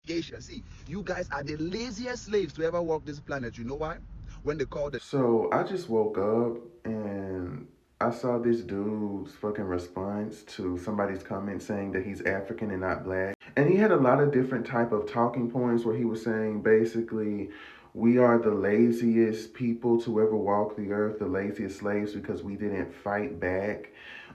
See, you guys are the laziest slaves to ever walk this planet. You know why? When they call the So I just woke up and I saw this dude's fucking response to somebody's comment saying that he's African and not black. And he had a lot of different type of talking points where he was saying basically we are the laziest people to ever walk the earth, the laziest slaves because we didn't fight back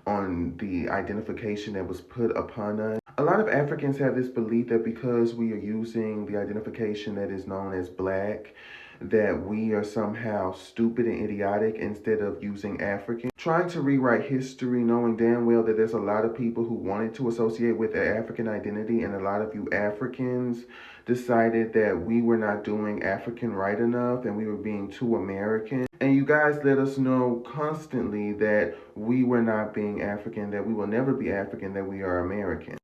on the identification that was put upon us. A lot of Africans have this belief that because we are using the identification that is known as black, that we are somehow stupid and idiotic instead of using African. Trying to rewrite history, knowing damn well that there's a lot of people who wanted to associate with their African identity, and a lot of you Africans decided that we were not doing African right enough and we were being too American. And you guys let us know constantly that we were not being African, that we will never be African, that we are American.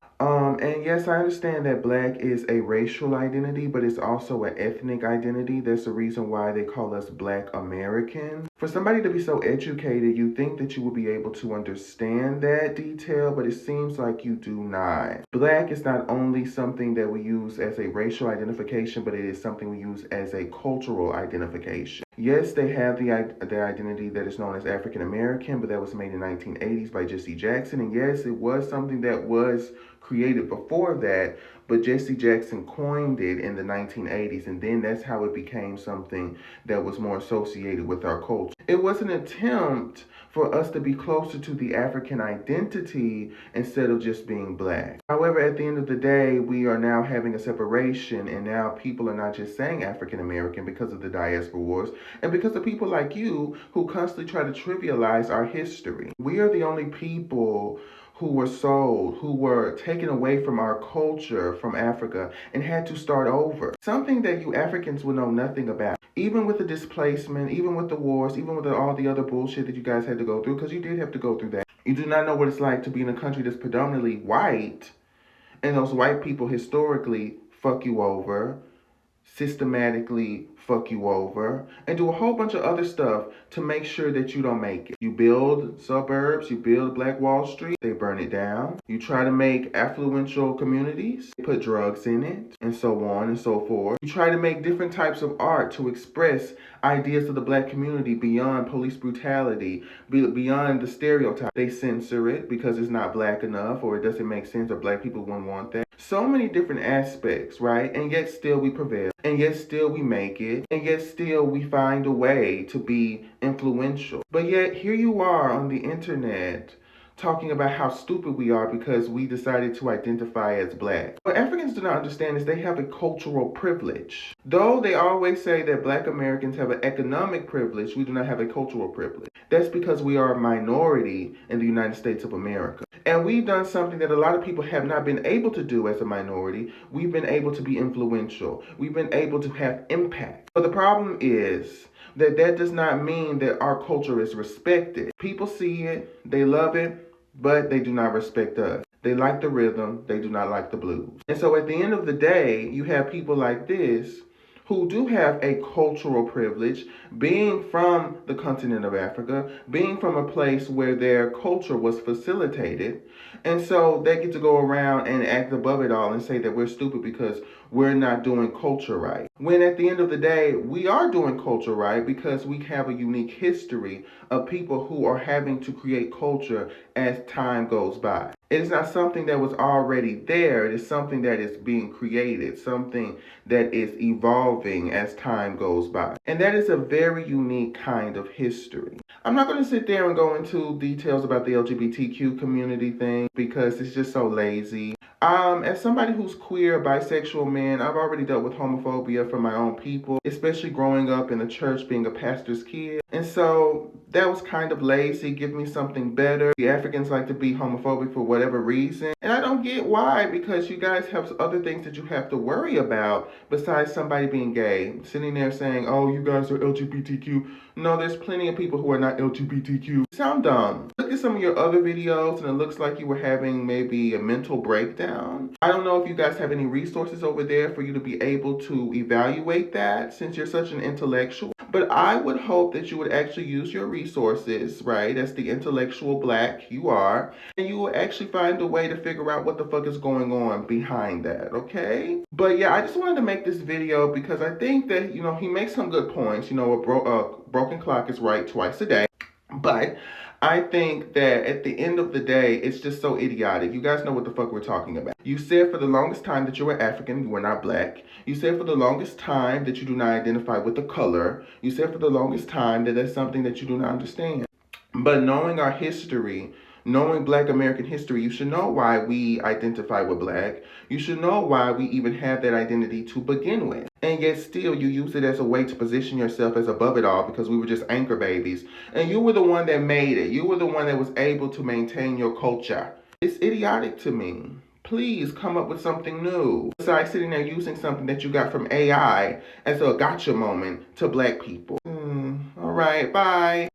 And yes, I understand that black is a racial identity, but it's also an ethnic identity. That's the reason why they call us Black Americans. For somebody to be so educated, you think that you will be able to understand that detail, but it seems like you do not. Black is not only something that we use as a racial identification, but it is something we use as a cultural identification. Yes, they have the identity that is known as African American, but that was made in the 1980s by Jesse Jackson. And yes, it was something that was created before that, but Jesse Jackson coined it in the 1980s, and then that's how it became something that was more associated with our culture. It was an attempt for us to be closer to the African identity instead of just being black. However, at the end of the day, we are now having a separation, and now people are not just saying African American because of the diaspora wars and because of people like you who constantly try to trivialize our history. We are the only people who were sold, who were taken away from our culture from Africa and had to start over. Something that you Africans will know nothing about. Even with the displacement, even with the wars, even with all the other bullshit that you guys had to go through, because you did have to go through that. You do not know what it's like to be in a country that's predominantly white, and those white people historically fuck you over, systematically fuck you over, and do a whole bunch of other stuff to make sure that you don't make it. You build suburbs, you build Black Wall Street, they burn it down. You try to make affluential communities, they put drugs in it, and so on and so forth. You try to make different types of art to express ideas of the black community beyond police brutality, beyond the stereotype. They censor it because it's not black enough, or it doesn't make sense, or black people won't want that. So many different aspects, right? And yet still we prevail. And yet still we make it. And yet still we find a way to be influential. But yet here you are on the internet talking about how stupid we are because we decided to identify as black. What Africans do not understand is they have a cultural privilege. Though they always say that black Americans have an economic privilege, we do not have a cultural privilege. That's because we are a minority in the United States of America. And we've done something that a lot of people have not been able to do as a minority. We've been able to be influential. We've been able to have impact. But the problem is that does not mean that our culture is respected. People see it, they love it, but they do not respect us. They like the rhythm, they do not like the blues. And so at the end of the day, you have people like this who do have a cultural privilege, being from the continent of Africa, being from a place where their culture was facilitated. And so they get to go around and act above it all and say that we're stupid because we're not doing culture right. When at the end of the day, we are doing culture right because we have a unique history of people who are having to create culture as time goes by. It is not something that was already there. It is something that is being created, something that is evolving as time goes by. And that is a very unique kind of history. I'm not going to sit there and go into details about the LGBTQ community thing because it's just so lazy. As somebody who's queer, bisexual man, I've already dealt with homophobia from my own people, especially growing up in the church being a pastor's kid. And so that was kind of lazy. Give me something better. The Africans like to be homophobic for whatever reason. And I don't get why, because you guys have other things that you have to worry about besides somebody being gay. Sitting there saying, oh, you guys are LGBTQ. No, there's plenty of people who are not LGBTQ. Sound dumb. Look at some of your other videos and it looks like you were having maybe a mental breakdown. I don't know if you guys have any resources over there for you to be able to evaluate that since you're such an intellectual. But I would hope that you would actually use your resources, right, as the intellectual black you are, and you will actually find a way to figure out what the fuck is going on behind that, okay? But yeah, I just wanted to make this video because I think that, you know, he makes some good points. You know, a broken clock is right twice a day. But I think that at the end of the day, it's just so idiotic. You guys know what the fuck we're talking about. You said for the longest time that you were African, you were not black. You said for the longest time that you do not identify with the color. You said for the longest time that that's something that you do not understand. But knowing our history, knowing Black American history, you should know why we identify with black. You should know why we even have that identity to begin with. And yet still you use it as a way to position yourself as above it all because we were just anchor babies. And you were the one that made it. You were the one that was able to maintain your culture. It's idiotic to me. Please come up with something new. Besides sitting there using something that you got from AI as a gotcha moment to black people. All right, bye.